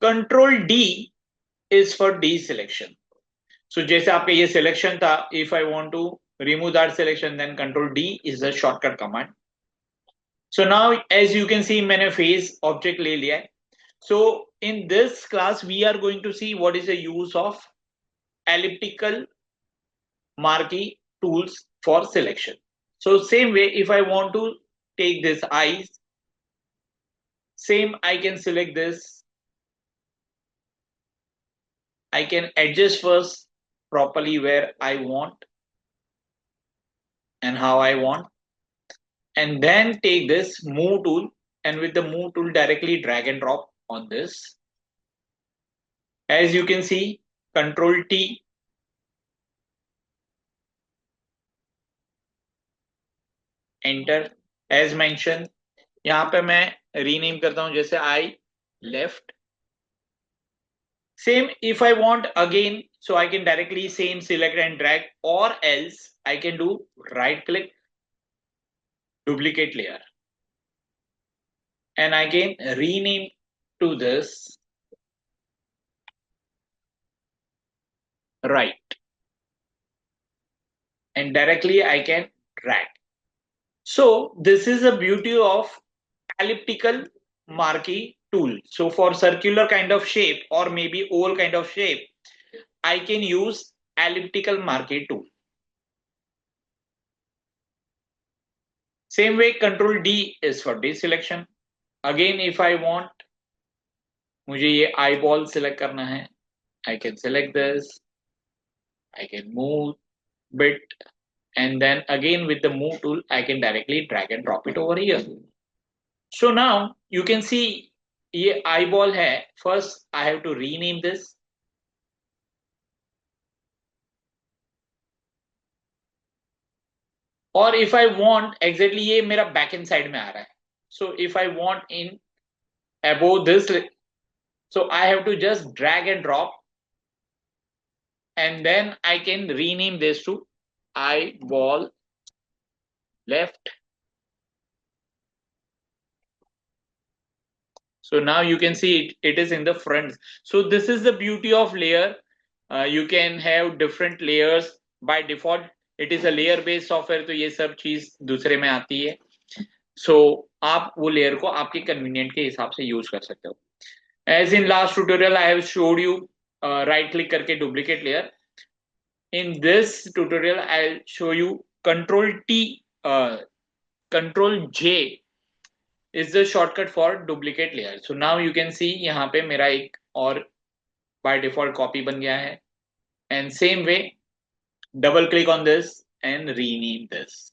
ctrl+D is for deselection. So जैसे आपका ये selection था, if I want to remove that selection, then ctrl+D is the shortcut command. So now as you can see, मैंने face object ले लिया है. So in this class we are going to see what is the use of elliptical marquee tools for selection. So same way, if I want to take this eyes, same I can select this. I can adjust first properly where I want and how I want, and then take this move tool, and with the move tool directly drag and drop on this. As you can see, ctrl+T, enter. As mentioned, यहाँ पे मैं rename करता हूँ, जैसे I left. Same if I want again, so I can directly same select and drag, or else I can do right click, duplicate layer, and I can rename to this right, and directly I can drag. So this is the beauty of elliptical marquee tool. So for circular kind of shape or maybe oval kind of shape, I can use elliptical marquee tool. Same way ctrl+D is for deselection. Again if I want, मुझे ये eyeball select करना है, I can select this, I can move bit, and then again with the move tool I can directly drag and drop it over here. So now you can see ये eyeball है. First I have to rename this. और if I want exactly ये मेरा back end side में आ रहा है. So if I want in above this, so I have to just drag and drop, and then I can rename this to eyeball left. So now you can see it is in the front. So this is the beauty of layer. You can have different layers. By default it is a layer based software, तो ये सब चीज दूसरे में आती है. So आप वो layer को आपके convenient के हिसाब से use कर सकते हो. As in last tutorial I have showed you right click करके duplicate layer. In this tutorial I'll show you ctrl+T, ctrl+J is the shortcut for duplicate layer. So now you can see यहाँ पे मेरा एक और by default copy बन गया है, and same way double click on this and rename this.